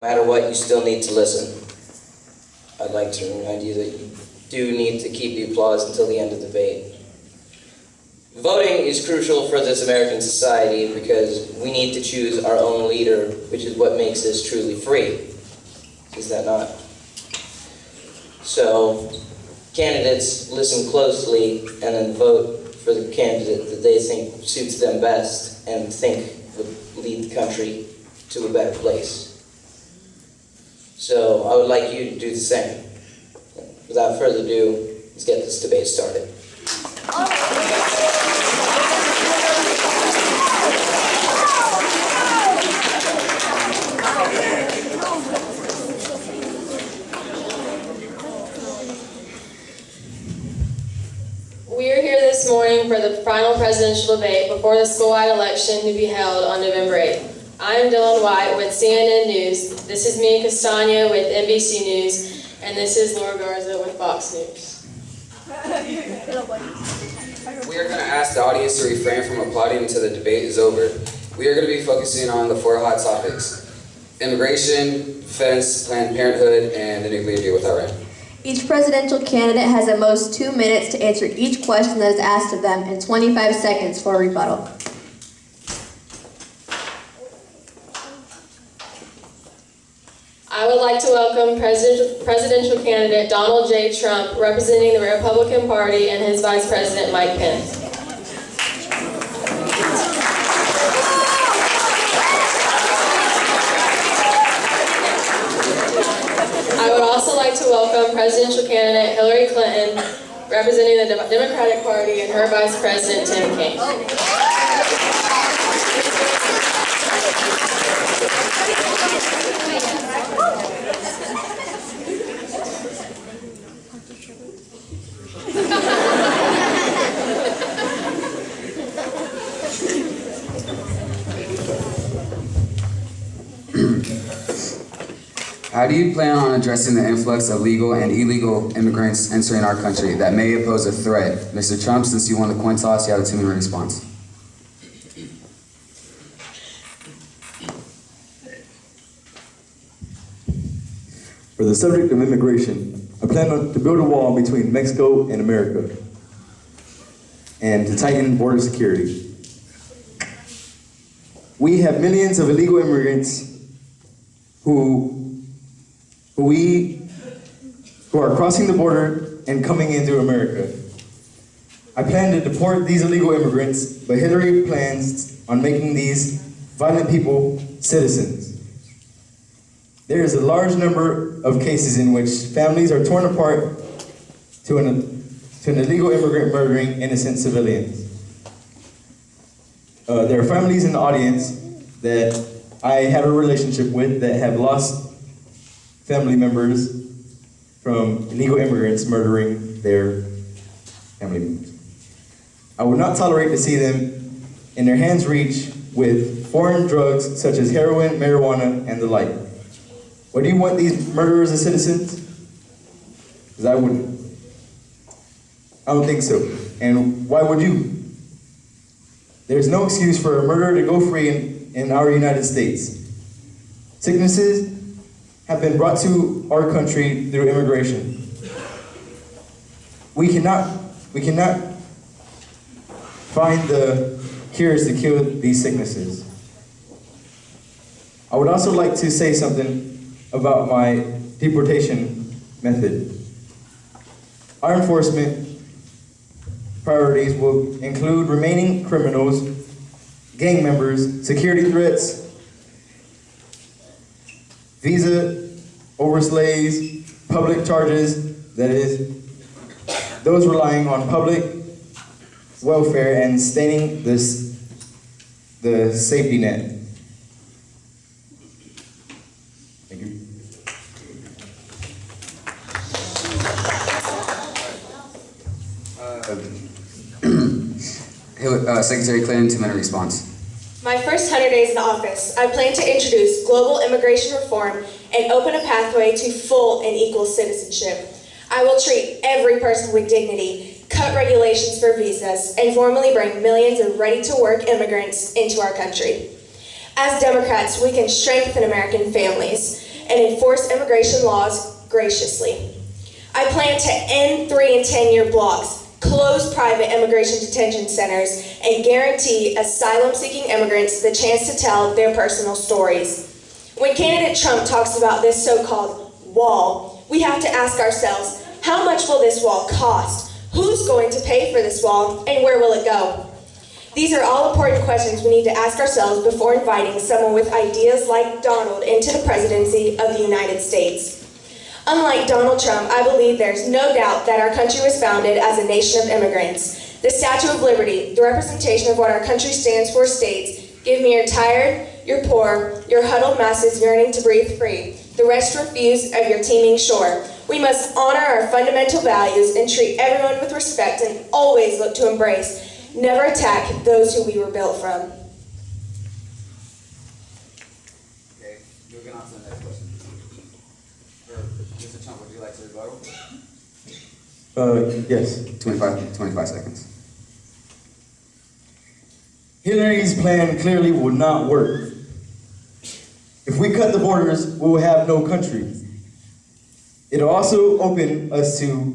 No matter what, you still need to listen. I'd like to remind you that you do need to keep the applause until the end of the debate. Voting is crucial for this American society because we need to choose our own leader, which is what makes this truly free. Is that not? So, candidates listen closely and then vote for the candidate that they think suits them best and think would lead the country to a better place. So I would like you to do the same. Without further ado, let's get this debate started. We are here this morning for the final presidential debate before the school-wide election to be held on November 8th. I am Dylan White with CNN News. This is Mia Castagna with NBC News, and this is Laura Garza with Fox News. We are going to ask the audience to refrain from applauding until the debate is over. We are going to be focusing on the 4 hot topics: immigration, defense, Planned Parenthood, and the nuclear deal with Iran. Each presidential candidate has at most 2 minutes to answer each question that is asked of them and 25 seconds for a rebuttal. I would like to welcome presidential candidate Donald J. Trump, representing the Republican Party, and his Vice President Mike Pence. I would also like to welcome presidential candidate Hillary Clinton, representing the Democratic Party, and her Vice President Tim Kaine. How do you plan on addressing the influx of legal and illegal immigrants entering our country that may pose a threat? Mr. Trump, since you won the coin toss, you have a 2-minute response. For the subject of immigration, I plan to build a wall between Mexico and America and to tighten border security. We have millions of illegal immigrants who are crossing the border and coming into America. I plan to deport these illegal immigrants, but Hillary plans on making these violent people citizens. There is a large number of cases in which families are torn apart to an illegal immigrant murdering innocent civilians. There are families in the audience that I have a relationship with that have lost family members from illegal immigrants murdering their family members. I would not tolerate to see them in their hands reach with foreign drugs such as heroin, marijuana, and the like. What do you want these murderers as citizens? Because I wouldn't. I don't think so. And why would you? There's no excuse for a murderer to go free in our United States. Sicknesses have been brought to our country through immigration. We cannot find the cures to kill these sicknesses. I would also like to say something about my deportation method. Our enforcement priorities will include remaining criminals, gang members, security threats, visa overslays, public charges, that is, those relying on public welfare and staining the safety net. Thank you. Secretary Clinton, 2-minute response. My first 100 days in office, I plan to introduce global immigration reform and open a pathway to full and equal citizenship. I will treat every person with dignity, cut regulations for visas, and formally bring millions of ready-to-work immigrants into our country. As Democrats, we can strengthen American families. and enforce immigration laws graciously. I plan to end 3 and 10-year blocks, close private immigration detention centers, and guarantee asylum-seeking immigrants the chance to tell their personal stories. When candidate Trump talks about this so-called wall, we have to ask ourselves, how much will this wall cost? Who's going to pay for this wall, and where will it go? These are all important questions we need to ask ourselves before inviting someone with ideas like Donald into the presidency of the United States. Unlike Donald Trump, I believe there's no doubt that our country was founded as a nation of immigrants. The Statue of Liberty, the representation of what our country stands for, states, "Give me your tired, your poor, your huddled masses yearning to breathe free. The rest refuse of your teeming shore." We must honor our fundamental values and treat everyone with respect and always look to embrace, never attack those who we were built from. Okay, moving on to the next question. Mr. Trump, would you like to rebuttal? Yes. 25 seconds. Hillary's plan clearly will not work. If we cut the borders, we will have no country. It'll also open us to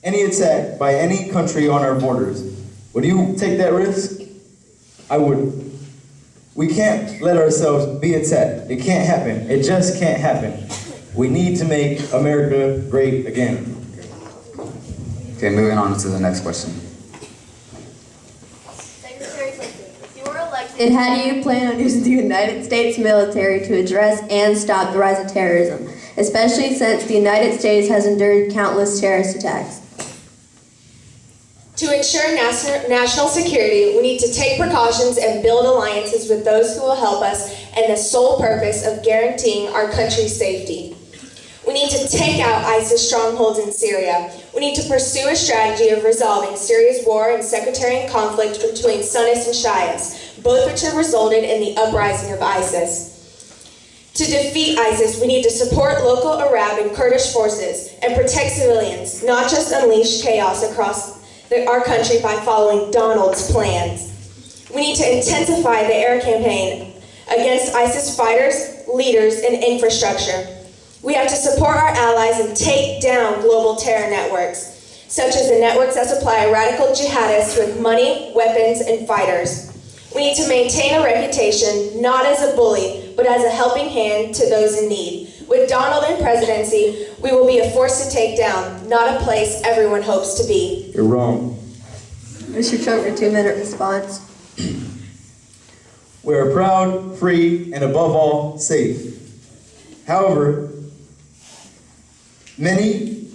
any attack by any country on our borders. Would you take that risk? I wouldn't. We can't let ourselves be attacked. It can't happen. It just can't happen. We need to make America great again. Okay, moving on to the next question. Secretary Clinton, if you were elected, how do you plan on using the United States military to address and stop the rise of terrorism, especially since the United States has endured countless terrorist attacks? To ensure national security, we need to take precautions and build alliances with those who will help us and the sole purpose of guaranteeing our country's safety. We need to take out ISIS strongholds in Syria. We need to pursue a strategy of resolving Syria's war and sectarian conflict between Sunnis and Shias, both which have resulted in the uprising of ISIS. To defeat ISIS, we need to support local Arab and Kurdish forces and protect civilians, not just unleash chaos across our country by following Donald's plans. We need to intensify the air campaign against ISIS fighters, leaders, and infrastructure. We have to support our allies and take down global terror networks, such as the networks that supply radical jihadists with money, weapons, and fighters. We need to maintain a reputation not as a bully, but as a helping hand to those in need. With Donald in presidency, we will be a force to take down, not a place everyone hopes to be. You're wrong. Mr. Trump, your 2-minute response. We are proud, free, and above all, safe. However, many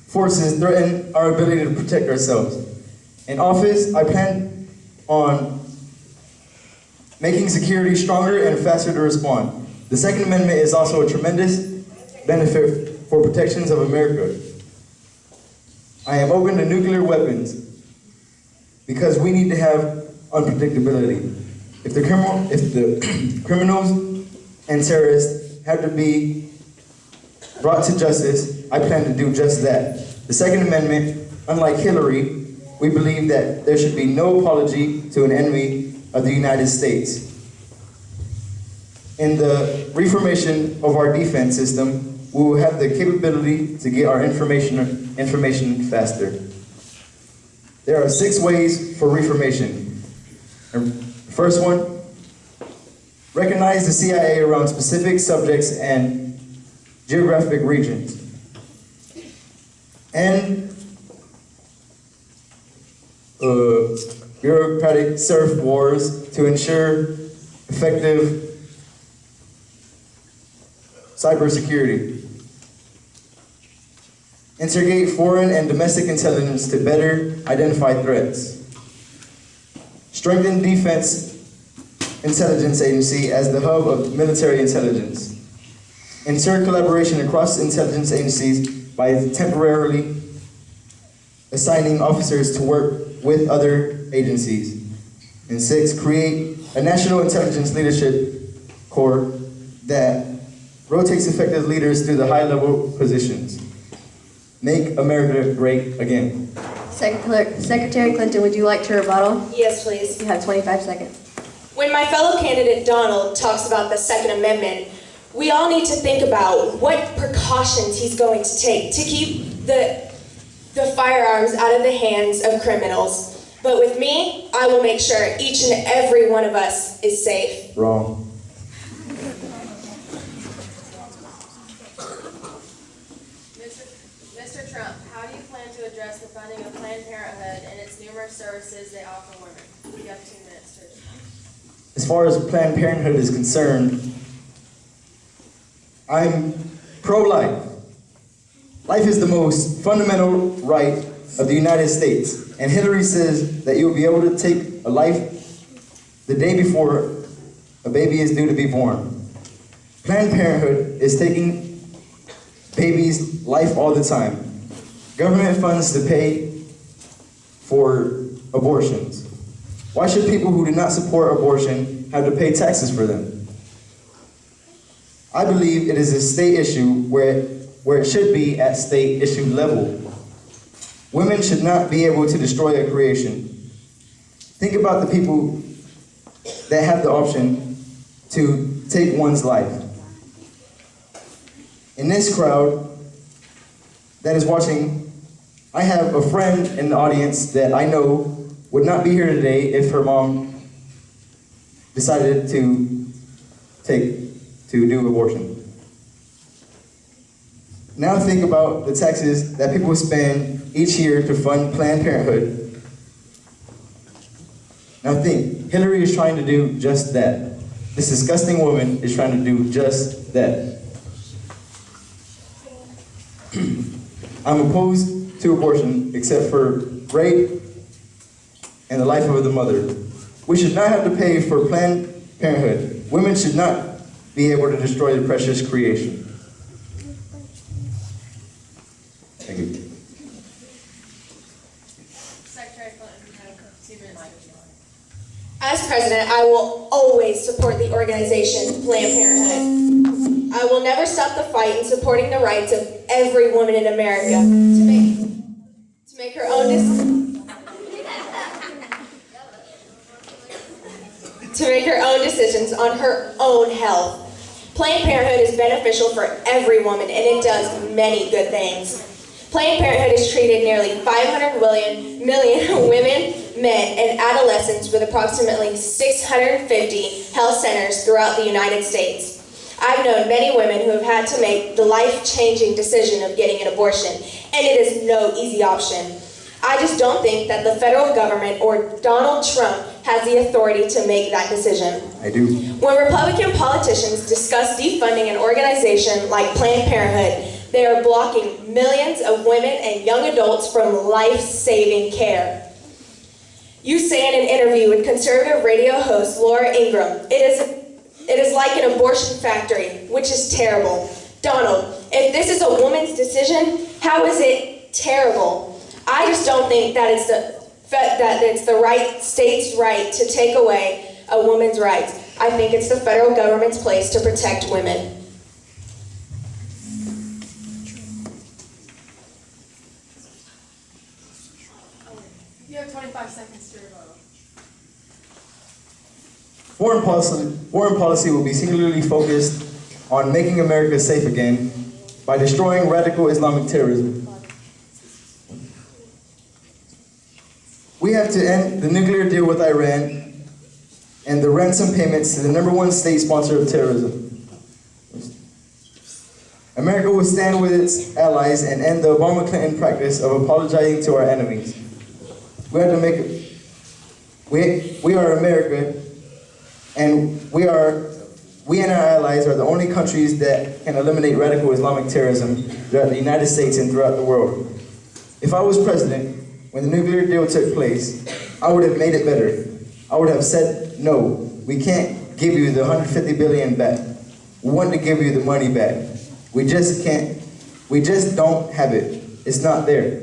forces threaten our ability to protect ourselves. In office, I plan on making security stronger and faster to respond. The Second Amendment is also a tremendous benefit for protections of America. I am open to nuclear weapons because we need to have unpredictability. If the criminals and terrorists have to be brought to justice, I plan to do just that. The Second Amendment, unlike Hillary, we believe that there should be no apology to an enemy of the United States. In the reformation of our defense system, we will have the capability to get our information faster. There are 6 ways for reformation. First one, recognize the CIA around specific subjects and geographic regions. And bureaucratic surf wars to ensure effective cybersecurity. Integrate foreign and domestic intelligence to better identify threats. Strengthen Defense Intelligence Agency as the hub of military intelligence. Ensure collaboration across intelligence agencies by temporarily assigning officers to work with other agencies. And 6, create a national intelligence leadership corps that rotates effective leaders through the high-level positions. Make America great again. Secretary Clinton, would you like to rebuttal? Yes, please. You have 25 seconds. When my fellow candidate Donald talks about the Second Amendment, We all need to think about what precautions he's going to take to keep the firearms out of the hands of criminals. But with me, I will make sure each and every one of us is safe. Wrong. Mr. Trump, how do you plan to address the funding of Planned Parenthood and its numerous services they offer women? You have 2 minutes to respond. As far as Planned Parenthood is concerned, I'm pro-life. Life is the most fundamental right of the United States. And Hillary says that you'll be able to take a life the day before a baby is due to be born. Planned Parenthood is taking babies' life all the time. Government funds to pay for abortions. Why should people who do not support abortion have to pay taxes for them? I believe it is a state issue where it should be at state issue level. Women should not be able to destroy a creation. Think about the people that have the option to take one's life. In this crowd that is watching, I have a friend in the audience that I know would not be here today if her mom decided to do abortion. Now think about the taxes that people spend each year to fund Planned Parenthood. Now think, Hillary is trying to do just that. This disgusting woman is trying to do just that. I'm opposed to abortion except for rape and the life of the mother. We should not have to pay for Planned Parenthood. Women should not be able to destroy the precious creation. Thank you. Secretary Clinton, you have 2 minutes. As president, I will always support the organization Planned Parenthood. I will never stop the fight in supporting the rights of every woman in America to make her own decisions on her own health. Planned Parenthood is beneficial for every woman, and it does many good things. Planned Parenthood has treated nearly 500 million women, men, and adolescents with approximately 650 health centers throughout the United States. I've known many women who have had to make the life-changing decision of getting an abortion, and it is no easy option. I just don't think that the federal government or Donald Trump has the authority to make that decision. I do. When Republican politicians discuss defunding an organization like Planned Parenthood, they are blocking millions of women and young adults from life-saving care. You say in an interview with conservative radio host Laura Ingraham, it is like an abortion factory, which is terrible. Donald, if this is a woman's decision, how is it terrible? I just don't think that it's the right state's right to take away a woman's rights. I think it's the federal government's place to protect women. You have 25 seconds to rebuttal. Foreign policy will be singularly focused on making America safe again by destroying radical Islamic terrorism. We have to end the nuclear deal with Iran and the ransom payments to the #1 state sponsor of terrorism. America will stand with its allies and end the Obama-Clinton practice of apologizing to our enemies. We have to make it. We are America, and we and our allies are the only countries that can eliminate radical Islamic terrorism throughout the United States and throughout the world. If I was president, when the nuclear deal took place, I would have made it better. I would have said, no, we can't give you the $150 billion back. We want to give you the money back. We just can't, we just don't have it. It's not there.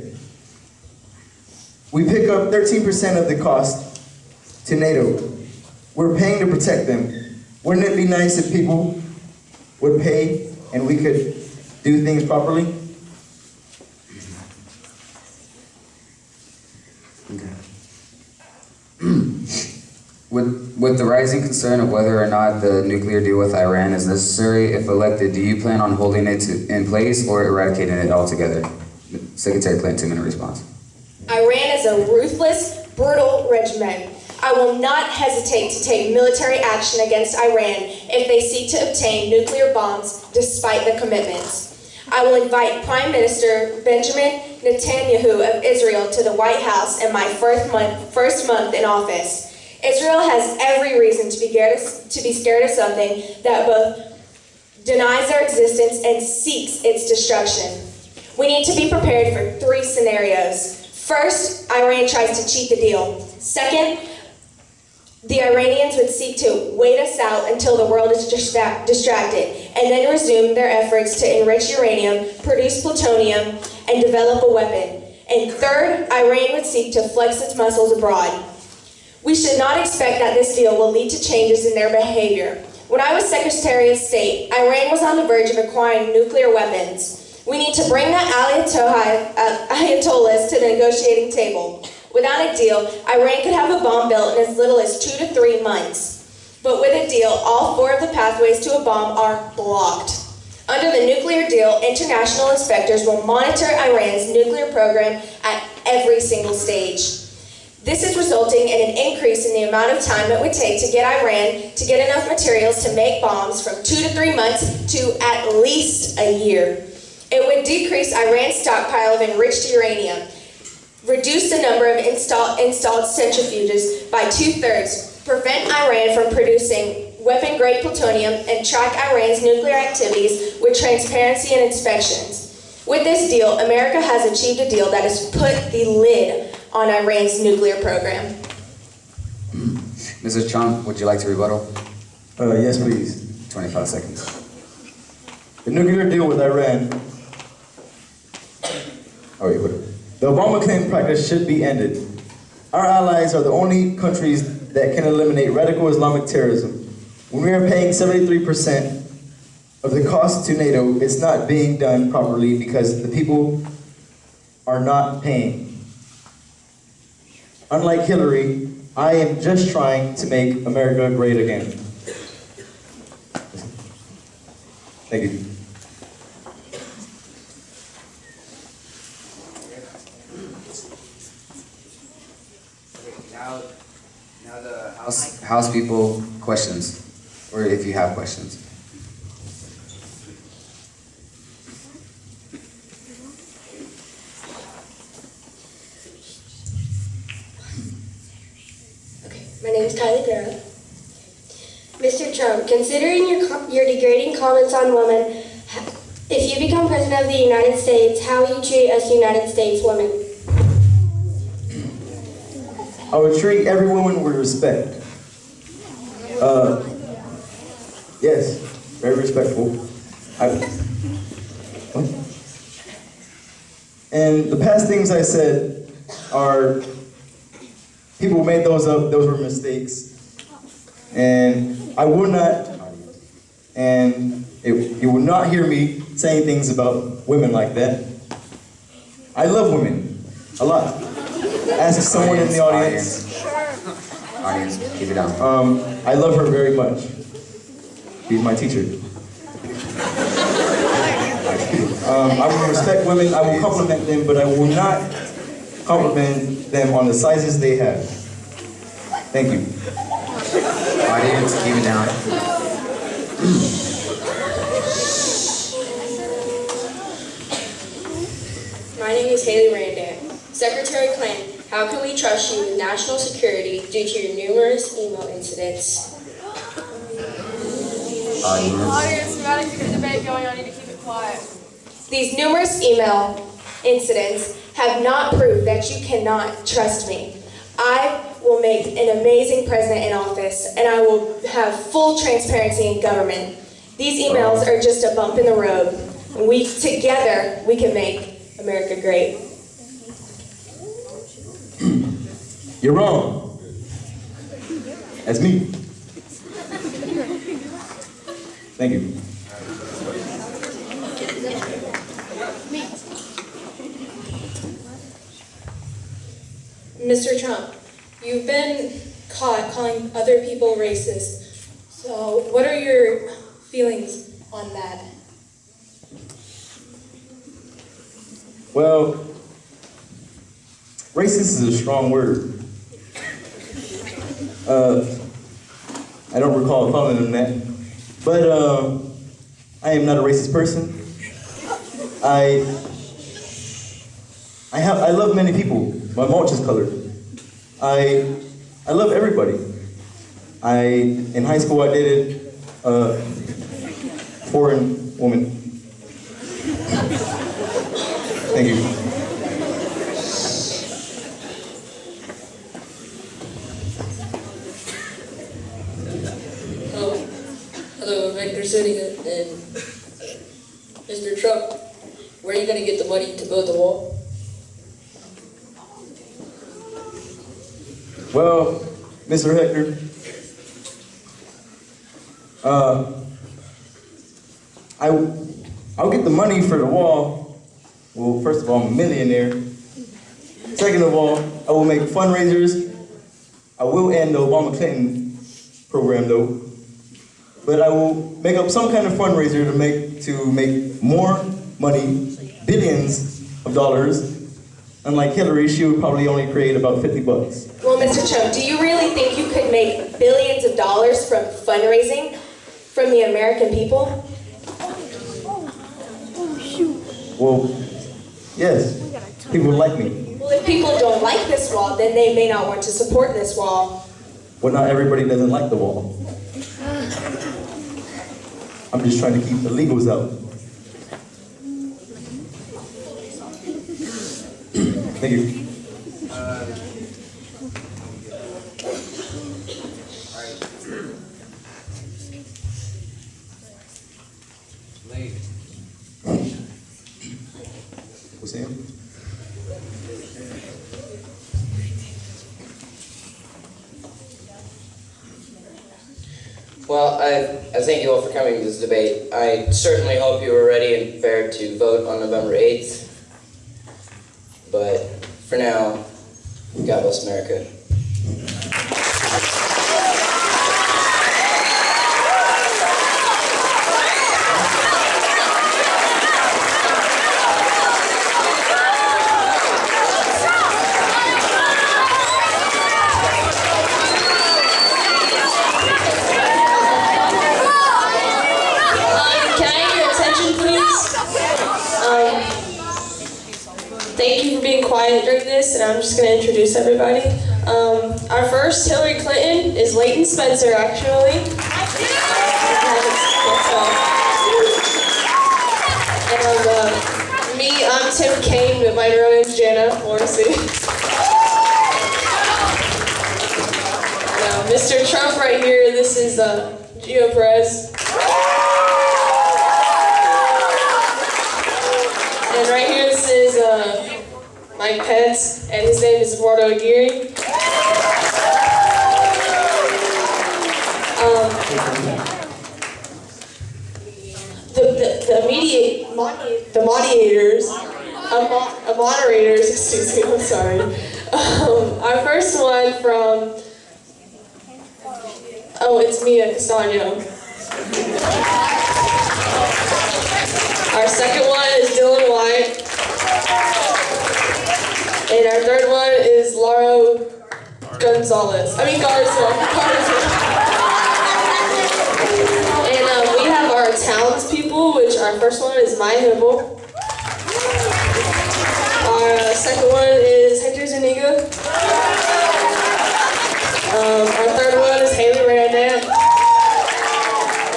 We pick up 13% of the cost to NATO. We're paying to protect them. Wouldn't it be nice if people would pay and we could do things properly? With the rising concern of whether or not the nuclear deal with Iran is necessary, if elected, do you plan on holding it in place or eradicating it altogether? Secretary Clinton, 2-minute response. Iran is a ruthless, brutal regime. I will not hesitate to take military action against Iran if they seek to obtain nuclear bombs despite the commitments. I will invite Prime Minister Benjamin Netanyahu of Israel to the White House in my first month in office. Israel has every reason to be scared of something that both denies their existence and seeks its destruction. We need to be prepared for 3 scenarios. First, Iran tries to cheat the deal. Second, the Iranians would seek to wait us out until the world is distracted and then resume their efforts to enrich uranium, produce plutonium, and develop a weapon. And third, Iran would seek to flex its muscles abroad. We should not expect that this deal will lead to changes in their behavior. When I was Secretary of State, Iran was on the verge of acquiring nuclear weapons. We need to bring the Ayatollahs to the negotiating table. Without a deal, Iran could have a bomb built in as little as 2 to 3 months. But with a deal, all 4 of the pathways to a bomb are blocked. Under the nuclear deal, international inspectors will monitor Iran's nuclear program at every single stage. This is resulting in an increase in the amount of time it would take to get Iran to get enough materials to make bombs from 2 to 3 months to at least a year. It would decrease Iran's stockpile of enriched uranium, reduce the number of installed centrifuges by 2/3, prevent Iran from producing weapon-grade plutonium, and track Iran's nuclear activities with transparency and inspections. With this deal, America has achieved a deal that has put the lid on Iran's nuclear program. Mr. Trump, would you like to rebuttal? Yes, please. 25 seconds. The nuclear deal with Iran. The Obama-Clinton practice should be ended. Our allies are the only countries that can eliminate radical Islamic terrorism. When we are paying 73% of the cost to NATO, it's not being done properly because the people are not paying. Unlike Hillary, I am just trying to make America great again. Thank you. Now the House people questions, or if you have questions. My name is Kylie Barrow. Mr. Trump, considering your degrading comments on women, if you become President of the United States, how will you treat us United States women? I would treat every woman with respect. Yes, very respectful. And the past things I said are, people made those up, those were mistakes. And I will not, and you will not hear me saying things about women like that. I love women, a lot. Ask someone in the audience. Audience, keep it down. I love her very much. She's my teacher. I will respect women, I will compliment them, but I will not compliment them on the sizes they have. Thank you. Audience, keep it down. My name is Haley Randan. Secretary Clinton, how can we trust you with national security due to your numerous email incidents? Audience. We got a debate going on, you need to keep it quiet. These numerous email incidents have not proved that you cannot trust me. I will make an amazing president in office, and I will have full transparency in government. These emails are just a bump in the road. And together, we can make America great. You're wrong. That's me. Thank you. Mr. Trump, you've been caught calling other people racist. So what are your feelings on that? Well, racist is a strong word. I don't recall calling them that, but I am not a racist person. I love many people. My mulch is colored. I love everybody. In high school I dated a foreign woman. Thank you. Hello, Victor Sitting and Mr. Trump. Where are you going to get the money to build the wall? Well, Mr. Hector, I'll get the money for the wall. Well, first of all, I'm a millionaire. Second of all, I will make fundraisers. I will end the Obama Clinton program though. But I will make up some kind of fundraiser to make more money, billions of dollars. Unlike Hillary, she would probably only create about $50. Well, Mr. Trump, do you really think you could make billions of dollars from fundraising from the American people? Well, yes, people like me. Well, if people don't like this wall, then they may not want to support this wall. Well, not everybody doesn't like the wall. I'm just trying to keep the illegals out. Thank you. What's his name? Well, I thank you all for coming to this debate. I certainly hope you are ready and prepared to vote on November 8th. But for now, God bless America. Thank you for being quiet during this, and I'm just going to introduce everybody. Our first Hillary Clinton is Leighton Spencer, actually. And me, I'm Tim Kaine, but my real name's Jana Morrissey. Now, Mr. Trump right here, this is Gio Perez. And right here, this is Mike Pence, and his name is Eduardo Aguirre. The moderators, excuse me, I'm sorry. Our first one from, it's Mia Castano. Our second one is Dylan White. And our third one is Laura Garza. And we have our townspeople, which our first one is Maya Hibble. Our second one is Hector Zuniga. Our third one is Haley Randant.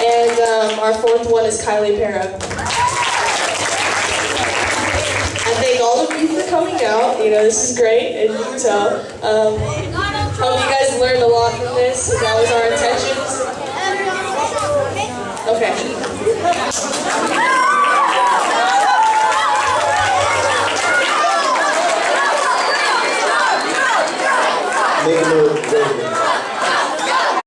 And our fourth one is Kylie Para. I thank all of you for coming out. This is great, and you can tell. Hope you guys learned a lot from this. That was our intentions. Okay.